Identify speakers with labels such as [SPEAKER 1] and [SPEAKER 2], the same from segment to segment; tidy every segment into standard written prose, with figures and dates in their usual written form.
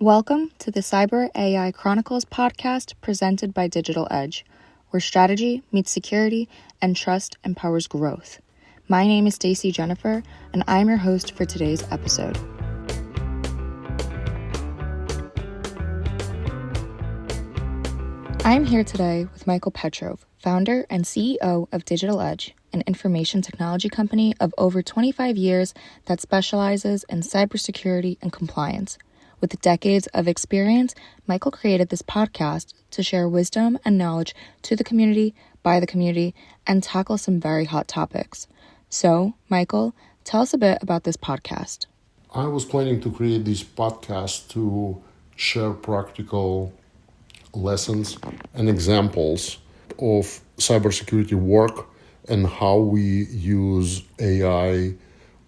[SPEAKER 1] Welcome to the Cyber AI Chronicles podcast presented by Digital Edge, where strategy meets security and trust empowers growth. My name is Stacey Jennifer, and I'm your host for today's episode. I'm here today with Michael Petrov, founder and CEO of Digital Edge, an information technology company of over 25 years that specializes in cybersecurity and compliance. With decades of experience, Michael created this podcast to share wisdom and knowledge to the community, by the community, and tackle some very hot topics. So, Michael, tell us a bit about this podcast.
[SPEAKER 2] I was planning to create this podcast to share practical lessons and examples of cybersecurity work and how we use AI,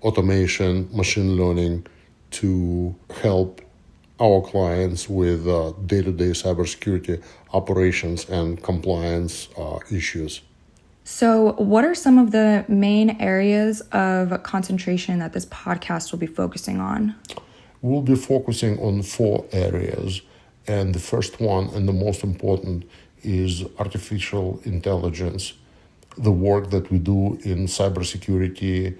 [SPEAKER 2] automation, machine learning to help our clients with day-to-day cybersecurity operations and compliance issues.
[SPEAKER 1] So, what are some of the main areas of concentration that this podcast will be focusing on?
[SPEAKER 2] We'll be focusing on 4 areas, and the first one and the most important is artificial intelligence. The work that we do in cybersecurity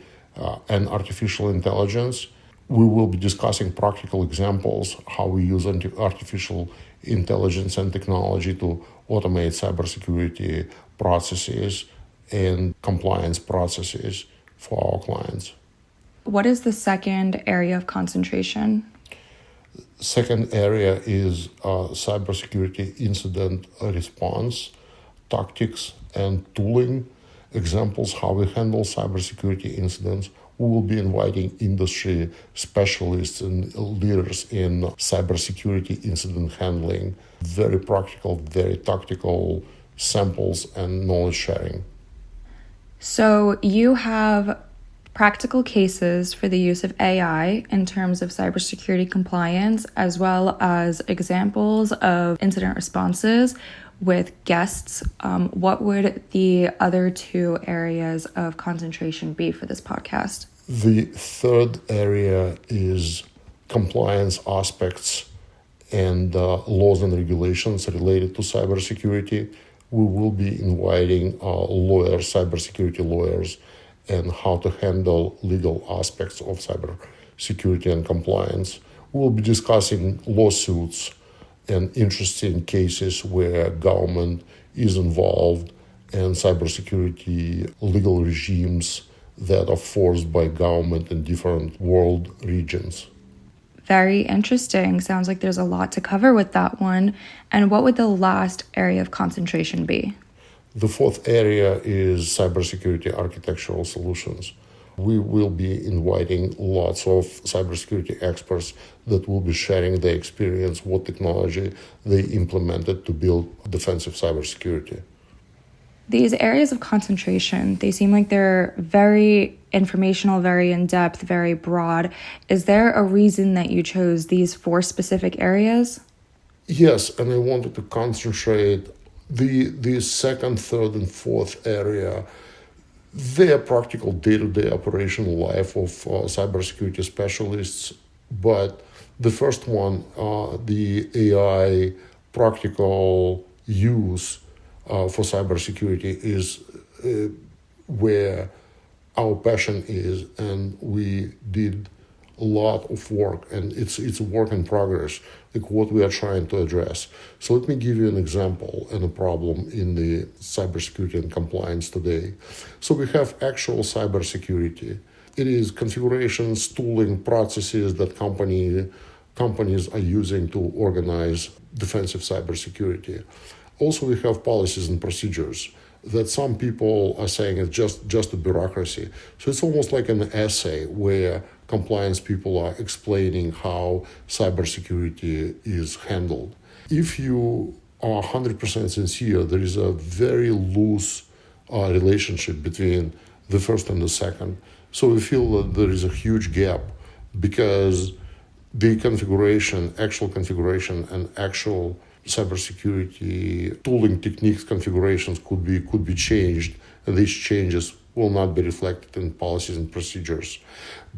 [SPEAKER 2] and artificial intelligence. We will be discussing practical examples, how we use artificial intelligence and technology to automate cybersecurity processes and compliance processes for our clients.
[SPEAKER 1] What is the second area of concentration?
[SPEAKER 2] Second area is cybersecurity incident response, tactics and tooling, examples how we handle cybersecurity incidents. We will be inviting industry specialists and leaders in cybersecurity incident handling, very practical, very tactical samples and knowledge sharing.
[SPEAKER 1] So you have practical cases for the use of AI in terms of cybersecurity compliance, as well as examples of incident responses with guests. What would the other 2 areas of concentration be for this podcast?
[SPEAKER 2] The third area is compliance aspects and laws and regulations related to cybersecurity. We will be inviting lawyers, cybersecurity lawyers, and how to handle legal aspects of cybersecurity and compliance. We'll be discussing lawsuits and interesting cases where government is involved and cybersecurity legal regimes that are forced by government in different world regions.
[SPEAKER 1] Very interesting. Sounds like there's a lot to cover with that one. And what would the last area of concentration be?
[SPEAKER 2] The fourth area is cybersecurity architectural solutions. We will be inviting lots of cybersecurity experts that will be sharing their experience, what technology they implemented to build defensive cybersecurity.
[SPEAKER 1] These areas of concentration, they seem like they're very informational, very in-depth, very broad. Is there a reason that you chose these 4 specific areas?
[SPEAKER 2] Yes, and I wanted to concentrate the second, third, and fourth area. They are practical day-to-day operational life of cybersecurity specialists, but the first one, the AI practical use for cybersecurity is where our passion is, and we did a lot of work, and it's a work in progress, like what we are trying to address. So let me give you an example and a problem in the cybersecurity and compliance today. So we have actual cybersecurity. It is configurations, tooling, processes that companies are using to organize defensive cybersecurity. Also, we have policies and procedures that some people are saying it's just a bureaucracy. So it's almost like an essay where compliance people are explaining how cybersecurity is handled. If you are 100% sincere, there is a very loose relationship between the first and the second. So we feel that there is a huge gap because the actual configuration and actual cybersecurity tooling techniques configurations could be changed, and these changes will not be reflected in policies and procedures.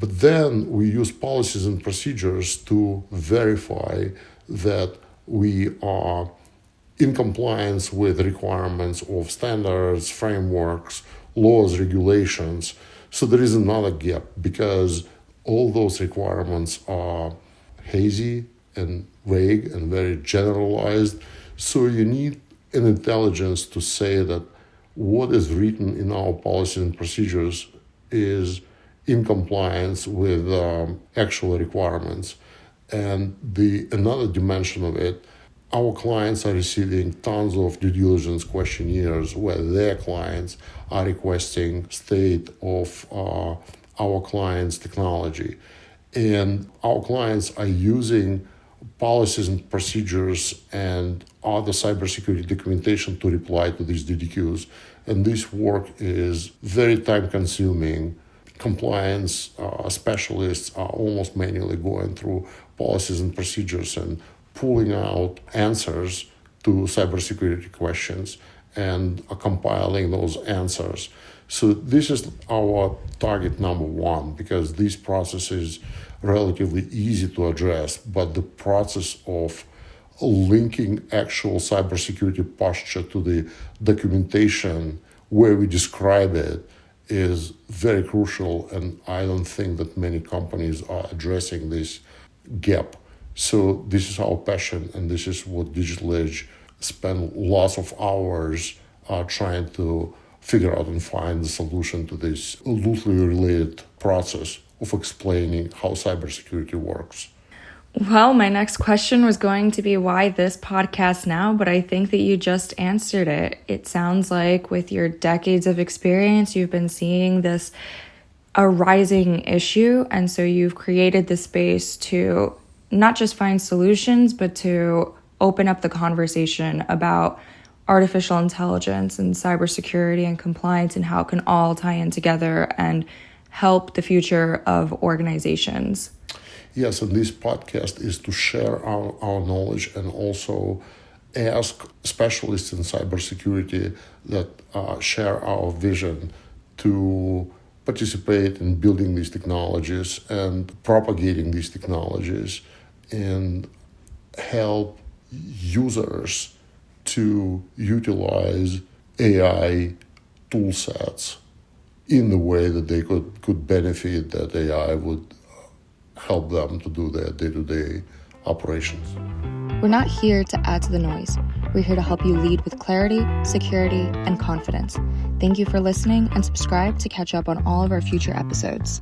[SPEAKER 2] But then we use policies and procedures to verify that we are in compliance with requirements of standards, frameworks, laws, regulations. So there is another gap because all those requirements are hazy and vague and very generalized. So you need an intelligence to say that what is written in our policies and procedures is in compliance with actual requirements. And another dimension of it, our clients are receiving tons of due diligence questionnaires where their clients are requesting state of our clients' technology. And our clients are using policies and procedures and other cybersecurity documentation to reply to these DDQs. And this work is very time-consuming. Compliance specialists are almost manually going through policies and procedures and pulling out answers to cybersecurity questions and compiling those answers. So this is our target number one, because this process is relatively easy to address, but the process of linking actual cybersecurity posture to the documentation where we describe it is very crucial, and I don't think that many companies are addressing this gap. So this is our passion, and this is what Digital Edge spend lots of hours trying to figure out and find the solution to this loosely related process of explaining how cybersecurity works.
[SPEAKER 1] Well, my next question was going to be why this podcast now, but I think that you just answered it. It sounds like with your decades of experience, you've been seeing this a rising issue, and so you've created the space to not just find solutions, but to open up the conversation about artificial intelligence and cybersecurity and compliance and how it can all tie in together and help the future of organizations.
[SPEAKER 2] Yes, and this podcast is to share our knowledge and also ask specialists in cybersecurity that share our vision to participate in building these technologies and propagating these technologies and help users to utilize AI tool sets in the way that they could benefit, that AI would help them to do their day-to-day operations.
[SPEAKER 1] We're not here to add to the noise. We're here to help you lead with clarity, security, and confidence. Thank you for listening, and subscribe to catch up on all of our future episodes.